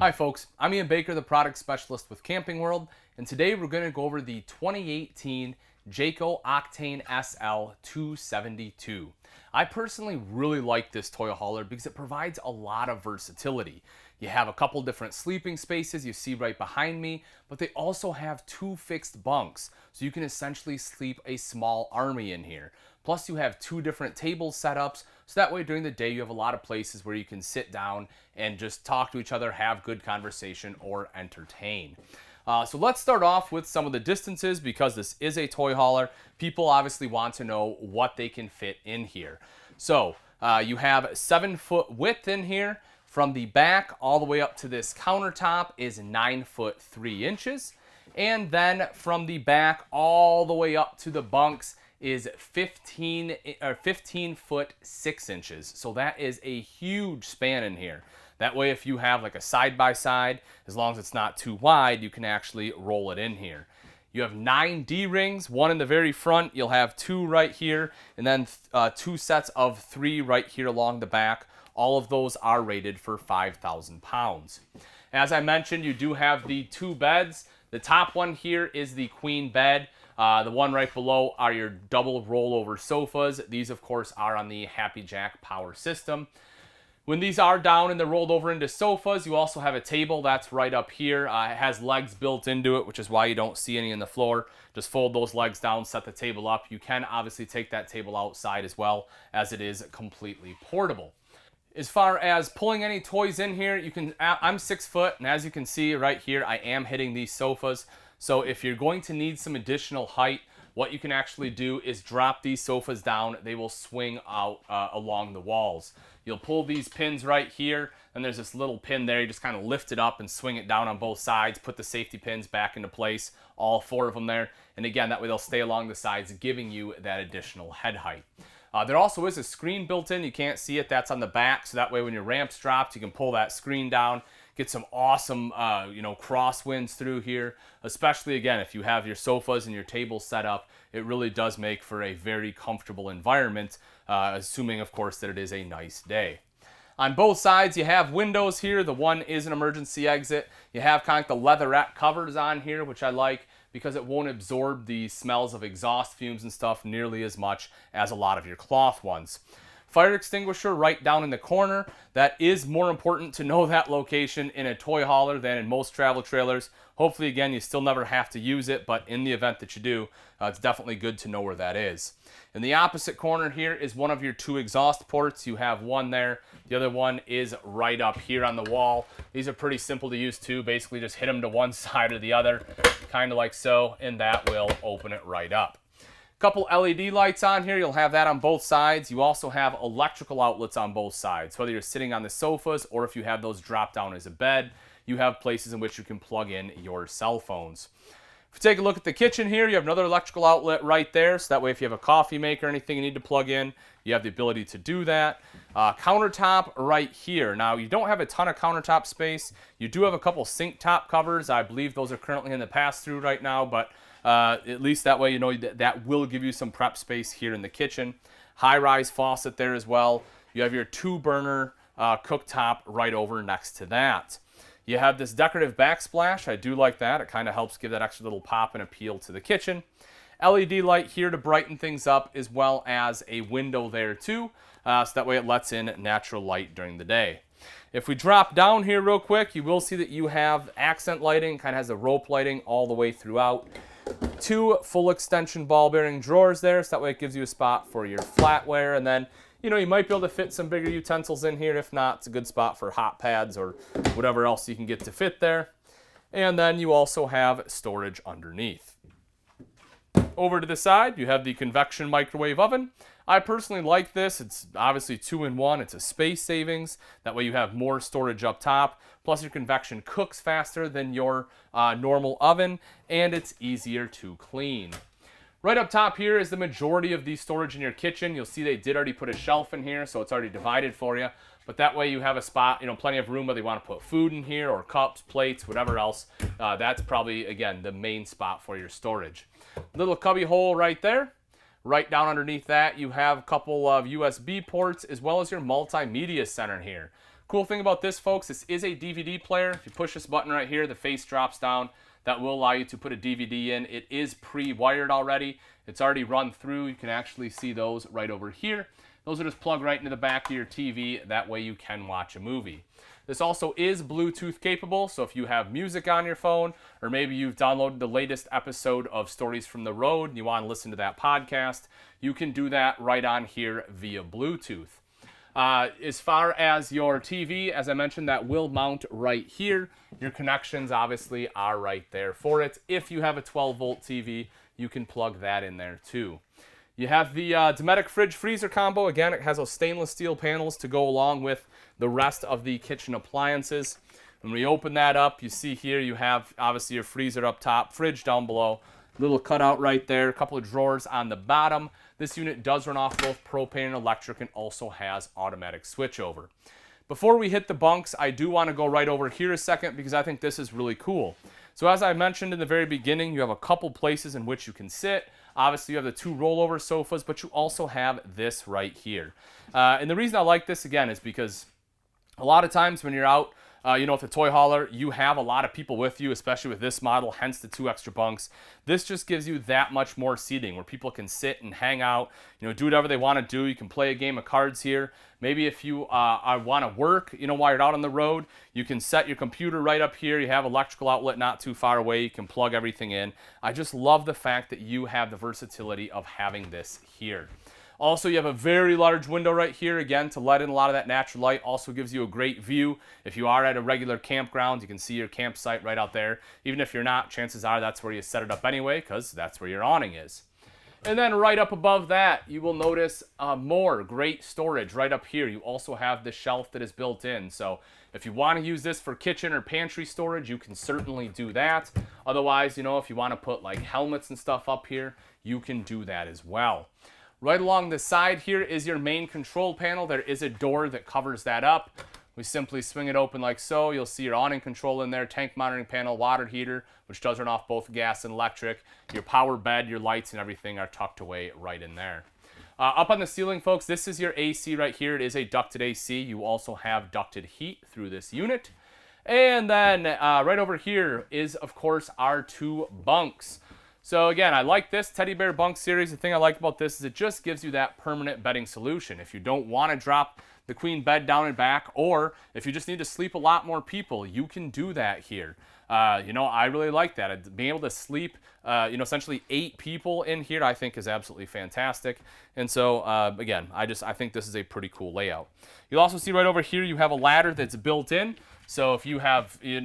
Hi folks, I'm Ian Baker, the product specialist with Camping World, and today we're going to go over the 2018 Jayco Octane SL 272. I personally really like this toy hauler because it provides a lot of versatility. You have a couple different sleeping spaces you see right behind me, but they also have two fixed bunks, so you can essentially sleep a small army in here. Plus you have two different table setups, so that way during the day you have a lot of places where you can sit down and just talk to each other, have good conversation, or entertain. So let's start off with some of the distances because this is a toy hauler. People obviously want to know what they can fit in here. So you have 7-foot width in here. From the back all the way up to this countertop is 9 foot 3 inches. And then from the back all the way up to the bunks is 15 foot 6 inches. So that is a huge span in here. That way if you have like a side-by-side, as long as it's not too wide, you can actually roll it in here. You have 9 D-rings, one in the very front, you'll have 2 right here, and then 2 sets of 3 right here along the back. All of those are rated for 5,000 pounds. As I mentioned, you do have the 2 beds. The top one here is the queen bed. The one right below are your double rollover sofas. These, of course, are on the Happy Jack power system. When these are down and they're rolled over into sofas, you also have a table that's right up here. It has legs built into it, which is why you don't see any on the floor. Just fold those legs down, set the table up. You can obviously take that table outside as well, as it is completely portable. As far as pulling any toys in here, I'm 6 foot, and as you can see right here, I am hitting these sofas. So if you're going to need some additional height, what you can actually do is drop these sofas down. They will swing out along the walls. You'll pull these pins right here, and there's this little pin there. You just kind of lift it up and swing it down on both sides, put the safety pins back into place, all 4 of them there. And again, that way they'll stay along the sides, giving you that additional head height. There also is a screen built in. You can't see it. That's on the back, so that way when your ramp's dropped, you can pull that screen down, get some awesome crosswinds through here, especially again if you have your sofas and your tables set up. It really does make for a very comfortable environment, assuming of course that it is a nice day. On both sides you have windows here. The one is an emergency exit. You have kind of the leatherette covers on here, which I like because it won't absorb the smells of exhaust fumes and stuff nearly as much as a lot of your cloth ones. Fire extinguisher right down in the corner. That is more important to know that location in a toy hauler than in most travel trailers. Hopefully, again, you still never have to use it, but in the event that you do, it's definitely good to know where that is. In the opposite corner here is one of your 2 exhaust ports. You have one there. The other one is right up here on the wall. These are pretty simple to use too. Basically, just hit them to one side or the other, kind of like so, and that will open it right up. Couple LED lights on here. You'll have that on both sides. You also have electrical outlets on both sides. Whether you're sitting on the sofas or if you have those drop down as a bed, you have places in which you can plug in your cell phones. If you take a look at the kitchen here, you have another electrical outlet right there. So that way if you have a coffee maker or anything you need to plug in, you have the ability to do that. Countertop right here. Now you don't have a ton of countertop space. You do have a couple sink top covers. I believe those are currently in the pass-through right now, but at least that way you know that will give you some prep space here in the kitchen. High-rise faucet there as well. You have your 2-burner cooktop right over next to that. You have this decorative backsplash. I do like that. It kind of helps give that extra little pop and appeal to the kitchen. LED light here to brighten things up, as well as a window there too, so that way it lets in natural light during the day. If we drop down here real quick, you will see that you have accent lighting, kind of has a rope lighting all the way throughout. 2 full extension ball bearing drawers there, so that way it gives you a spot for your flatware, and then you might be able to fit some bigger utensils in here. If not, it's a good spot for hot pads or whatever else you can get to fit there. And then you also have storage underneath. Over to the side, you have the convection microwave oven. I personally like this. It's obviously 2-in-1. It's a space savings. That way you have more storage up top. Plus your convection cooks faster than your normal oven, and it's easier to clean. Right up top here is the majority of the storage in your kitchen. You'll see they did already put a shelf in here, so it's already divided for you. But that way you have a spot, plenty of room whether you want to put food in here or cups, plates, whatever else. That's probably, again, the main spot for your storage. Little cubby hole right there. Right down underneath that, you have a couple of USB ports as well as your multimedia center here. Cool thing about this, folks, this is a DVD player. If you push this button right here, the face drops down. That will allow you to put a DVD in. It is pre-wired already. It's already run through. You can actually see those right over here. Those are just plugged right into the back of your TV. That way you can watch a movie. This also is Bluetooth capable, so if you have music on your phone, or maybe you've downloaded the latest episode of Stories from the Road and you want to listen to that podcast, you can do that right on here via Bluetooth. As far as your TV, as I mentioned, that will mount right here. Your connections obviously are right there for it. If you have a 12-volt TV, you can plug that in there too. You have the Dometic fridge freezer combo. Again, it has those stainless steel panels to go along with the rest of the kitchen appliances. When we open that up, you see here you have obviously your freezer up top, fridge down below, little cutout right there, a couple of drawers on the bottom. This unit does run off both propane and electric and also has automatic switchover. Before we hit the bunks, I do want to go right over here a second because I think this is really cool. So as I mentioned in the very beginning, you have a couple places in which you can sit. Obviously, you have the two rollover sofas, but you also have this right here. And the reason I like this, again, is because a lot of times when you're out, with a toy hauler, you have a lot of people with you, especially with this model, hence the 2 extra bunks. This just gives you that much more seating where people can sit and hang out, do whatever they want to do. You can play a game of cards here. Maybe if you want to work, while you're out on the road, you can set your computer right up here. You have electrical outlet not too far away. You can plug everything in. I just love the fact that you have the versatility of having this here. Also, you have a very large window right here, again, to let in a lot of that natural light. Also gives you a great view. If you are at a regular campground, you can see your campsite right out there. Even if you're not, chances are that's where you set it up anyway, because that's where your awning is. And then right up above that, you will notice more great storage right up here. You also have the shelf that is built in. So if you want to use this for kitchen or pantry storage, you can certainly do that. Otherwise, if you want to put like helmets and stuff up here, you can do that as well. Right along the side here is your main control panel. There is a door that covers that up. We simply swing it open like so. You'll see your awning control in there, tank monitoring panel, water heater, which does run off both gas and electric. Your power bed, your lights and everything are tucked away right in there. Up on the ceiling, folks, this is your AC right here. It is a ducted AC. You also have ducted heat through this unit. And then right over here is, of course, our 2 bunks. So again, I like this Teddy Bear Bunk series. The thing I like about this is it just gives you that permanent bedding solution. If you don't want to drop the queen bed down and back, or if you just need to sleep a lot more people, you can do that here. I really like that. Being able to sleep, essentially 8 people in here, I think is absolutely fantastic. And so, again, I think this is a pretty cool layout. You'll also see right over here, you have a ladder that's built in. So if you have, a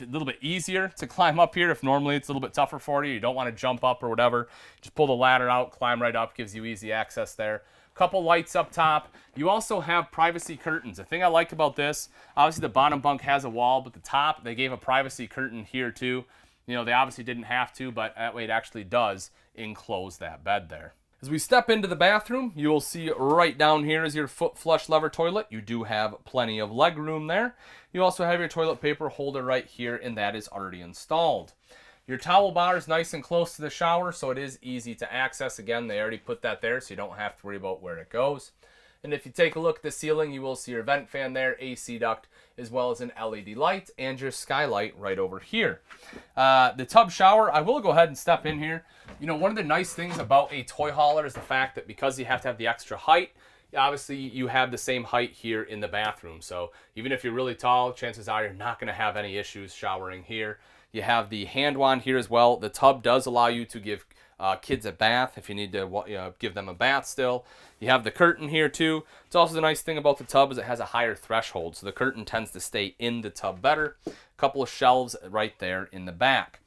little bit easier to climb up here, if normally it's a little bit tougher for you, you don't want to jump up or whatever, just pull the ladder out, climb right up, gives you easy access there. Couple lights up top. You also have privacy curtains. The thing I like about this, obviously the bottom bunk has a wall, but the top, they gave a privacy curtain here too. They obviously didn't have to, but that way it actually does enclose that bed there. As we step into the bathroom, you will see right down here is your foot flush lever toilet. You do have plenty of leg room there. You also have your toilet paper holder right here, and that is already installed. Your towel bar is nice and close to the shower, so it is easy to access. Again, they already put that there, so you don't have to worry about where it goes. And if you take a look at the ceiling, you will see your vent fan there, AC duct, as well as an LED light and your skylight right over here. The tub shower, I will go ahead and step in here. One of the nice things about a toy hauler is the fact that because you have to have the extra height, obviously you have the same height here in the bathroom. So even if you're really tall, chances are you're not going to have any issues showering here. You have the hand wand here as well. The tub does allow you to give kids a bath if you need to give them a bath still. You have the curtain here too. It's also the nice thing about the tub is it has a higher threshold, so the curtain tends to stay in the tub better. A couple of shelves right there in the back.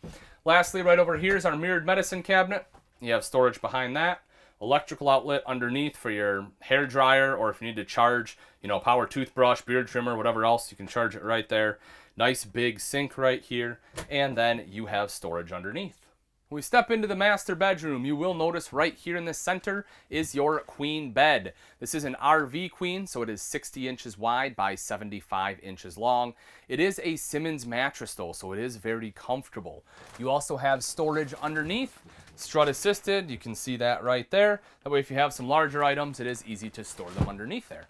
Lastly, right over here is our mirrored medicine cabinet. You have storage behind that. Electrical outlet underneath for your hair dryer, or if you need to charge, power toothbrush, beard trimmer, whatever else, you can charge it right there. Nice big sink right here, and then you have storage underneath. When we step into the master bedroom, you will notice right here in the center is your queen bed. This is an RV queen, so it is 60 inches wide by 75 inches long. It is a Simmons mattress though, so it is very comfortable. You also have storage underneath, strut assisted. You can see that right there. That way if you have some larger items, it is easy to store them underneath there.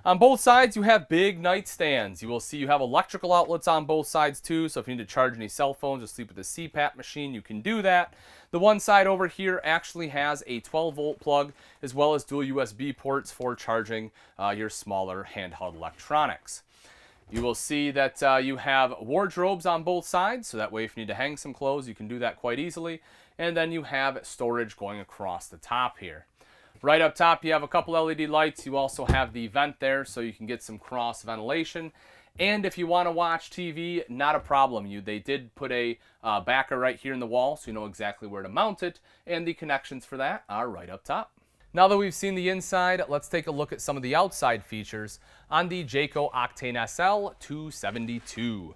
On both sides, you have big nightstands. You will see you have electrical outlets on both sides too, so if you need to charge any cell phones or sleep with a CPAP machine, you can do that. The one side over here actually has a 12-volt plug as well as dual USB ports for charging your smaller handheld electronics. You will see that you have wardrobes on both sides, so that way if you need to hang some clothes, you can do that quite easily. And then you have storage going across the top here. Right up top, you have a couple LED lights. You also have the vent there, so you can get some cross ventilation. And if you want to watch TV, not a problem. They did put a backer right here in the wall, so you know exactly where to mount it. And the connections for that are right up top. Now that we've seen the inside, let's take a look at some of the outside features on the Jayco Octane SL 272.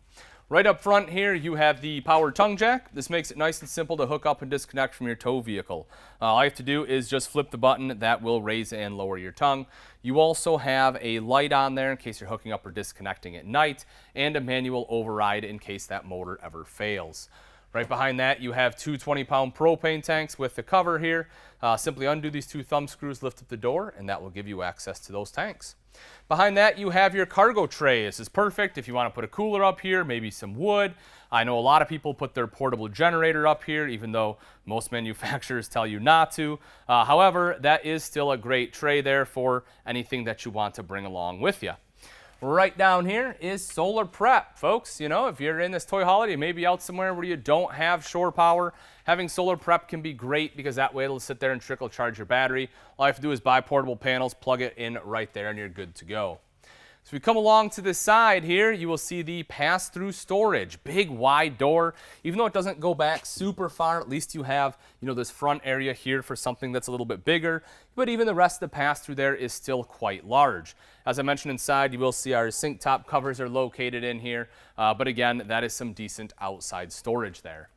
Right up front here, you have the power tongue jack. This makes it nice and simple to hook up and disconnect from your tow vehicle. All you have to do is just flip the button. That will raise and lower your tongue. You also have a light on there in case you're hooking up or disconnecting at night, and a manual override in case that motor ever fails. Right behind that, you have two 20-pound propane tanks with the cover here. Simply undo these two thumb screws, lift up the door, and that will give you access to those tanks. Behind that, you have your cargo tray. This is perfect if you want to put a cooler up here, maybe some wood. I know a lot of people put their portable generator up here, even though most manufacturers tell you not to. However, that is still a great tray there for anything that you want to bring along with you. Right down here is solar prep, folks. You know, if you're in this toy holiday, maybe out somewhere where you don't have shore power, having solar prep can be great because that way it'll sit there and trickle charge your battery. All you have to do is buy portable panels, plug it in right there, and you're good to go. So we come along to the side here, you will see the pass-through storage. Big wide door. Even though it doesn't go back super far, at least you have, this front area here for something that's a little bit bigger. But even the rest of the pass-through there is still quite large. As I mentioned inside, you will see our sink top covers are located in here. But again, that is some decent outside storage there.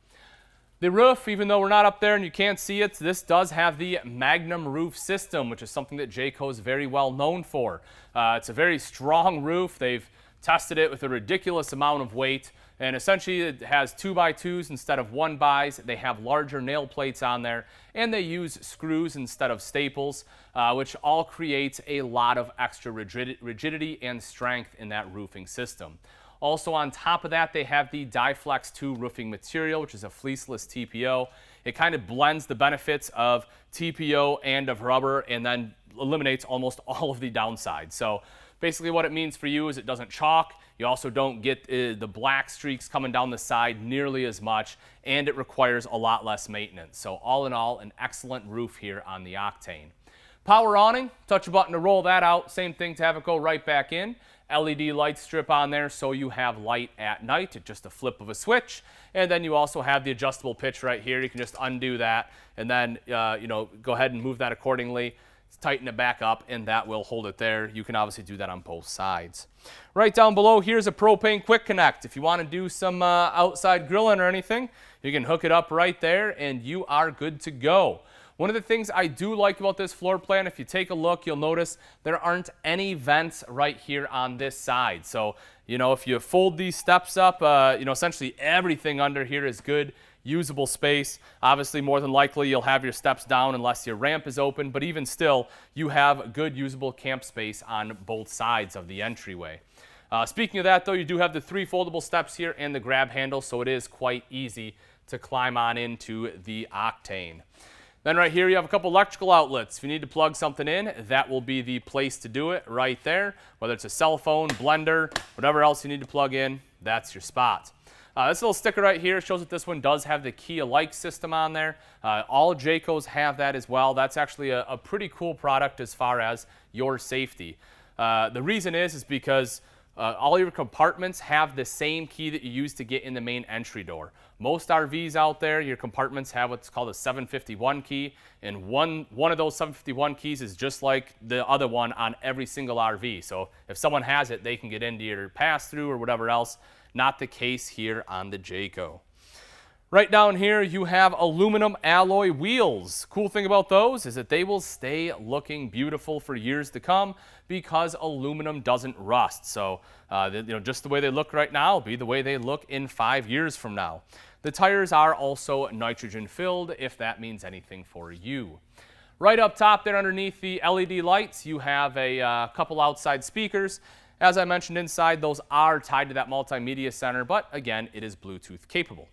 The roof, even though we're not up there and you can't see it, this does have the Magnum roof system, which is something that Jayco is very well known for. It's a very strong roof. They've tested it with a ridiculous amount of weight, and essentially it has 2x2s instead of 1xs. They have larger nail plates on there, and they use screws instead of staples, which all creates a lot of extra rigidity and strength in that roofing system. Also on top of that, they have the Dyflex 2 roofing material, which is a fleeceless TPO. It kind of blends the benefits of TPO and of rubber and then eliminates almost all of the downsides. So basically what it means for you is it doesn't chalk. You also don't get the black streaks coming down the side nearly as much, and it requires a lot less maintenance. So all in all, an excellent roof here on the Octane. Power awning, touch a button to roll that out. Same thing to have it go right back in. LED light strip on there so you have light at night. It's just a flip of a switch. And then you also have the adjustable pitch right here. You can just undo that and then go ahead and move that accordingly. Tighten it back up and that will hold it there. You can obviously do that on both sides. Right down below, here's a propane quick connect. If you want to do some outside grilling or anything, you can hook it up right there and you are good to go. One of the things I do like about this floor plan, if you take a look, you'll notice there aren't any vents right here on this side. So, if you fold these steps up, essentially everything under here is good, usable space. Obviously, more than likely, you'll have your steps down unless your ramp is open, but even still, you have good usable camp space on both sides of the entryway. Speaking of that, though, you do have the 3 foldable steps here and the grab handle, so it is quite easy to climb on into the Octane. Then right here you have a couple electrical outlets. If you need to plug something in, that will be the place to do it right there. Whether it's a cell phone, blender, whatever else you need to plug in, that's your spot. This little sticker right here shows that this one does have the key alike system on there. All Jaycos have that as well. That's actually a pretty cool product as far as your safety. The reason is because all your compartments have the same key that you use to get in the main entry door. Most RVs out there, your compartments have what's called a 751 key, and one of those 751 keys is just like the other one on every single RV. So if someone has it, they can get into your pass-through or whatever else. Not the case here on the Jayco. Right down here, you have aluminum alloy wheels. Cool thing about those is that they will stay looking beautiful for years to come because aluminum doesn't rust. So, just the way they look right now will be the way they look in 5 years from now. The tires are also nitrogen filled, if that means anything for you. Right up top there underneath the LED lights, you have a couple outside speakers. As I mentioned inside, those are tied to that multimedia center, but again, it is Bluetooth capable.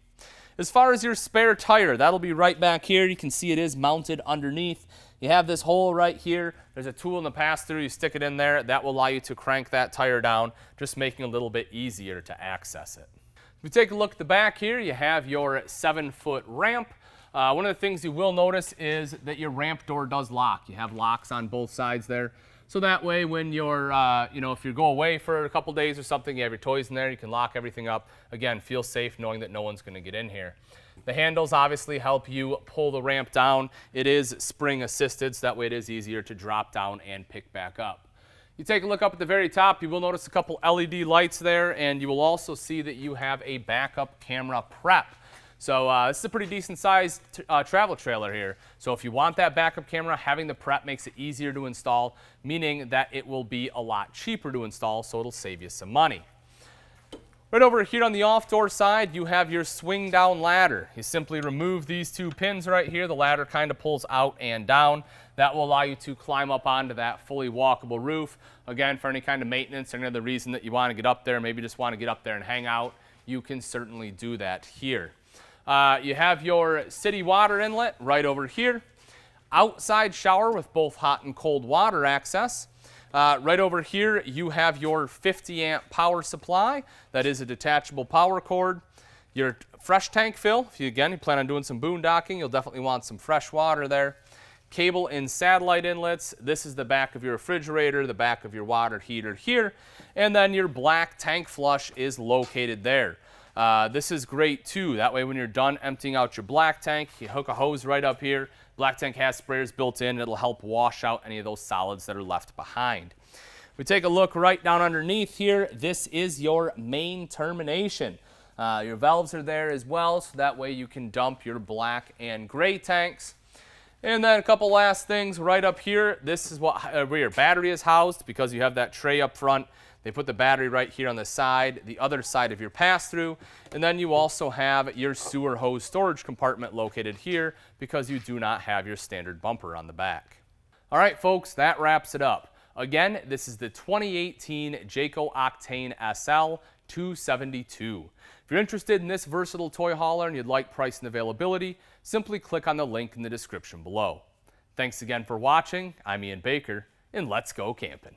As far as your spare tire, that'll be right back here. You can see it is mounted underneath. You have this hole right here. There's a tool in the pass-through. You stick it in there. That will allow you to crank that tire down, just making it a little bit easier to access it. If we take a look at the back here, you have your 7-foot ramp. One of the things you will notice is that your ramp door does lock. You have locks on both sides there. So that way when you're, if you go away for a couple days or something, you have your toys in there, you can lock everything up. Again, feel safe knowing that no one's going to get in here. The handles obviously help you pull the ramp down. It is spring assisted, so that way it is easier to drop down and pick back up. You take a look up at the very top, you will notice a couple LED lights there, and you will also see that you have a backup camera prep. So this is a pretty decent sized travel trailer here. So if you want that backup camera, having the prep makes it easier to install, meaning that it will be a lot cheaper to install, so it'll save you some money. Right over here on the off-door side, you have your swing down ladder. You simply remove these two pins right here. The ladder kind of pulls out and down. That will allow you to climb up onto that fully walkable roof. Again, for any kind of maintenance or any other reason that you want to get up there, maybe just want to get up there and hang out, you can certainly do that here. You have your city water inlet right over here. Outside shower with both hot and cold water access. Right over here, you have your 50 amp power supply. That is a detachable power cord. Your fresh tank fill. If you plan on doing some boondocking, you'll definitely want some fresh water there. Cable and satellite inlets. This is the back of your refrigerator, the back of your water heater here. And then your black tank flush is located there. This is great too. That way when you're done emptying out your black tank, you hook a hose right up here. Black tank has sprayers built in. It'll help wash out any of those solids that are left behind. We take a look right down underneath here. This is your main termination. Your valves are there as well, so that way you can dump your black and gray tanks. And then a couple last things right up here. This is where your battery is housed because you have that tray up front. They put the battery right here on the side, the other side of your pass-through, and then you also have your sewer hose storage compartment located here because you do not have your standard bumper on the back. All right, folks, that wraps it up. Again, this is the 2018 Jayco Octane SL 272. If you're interested in this versatile toy hauler and you'd like price and availability, simply click on the link in the description below. Thanks again for watching. I'm Ian Baker, and let's go camping.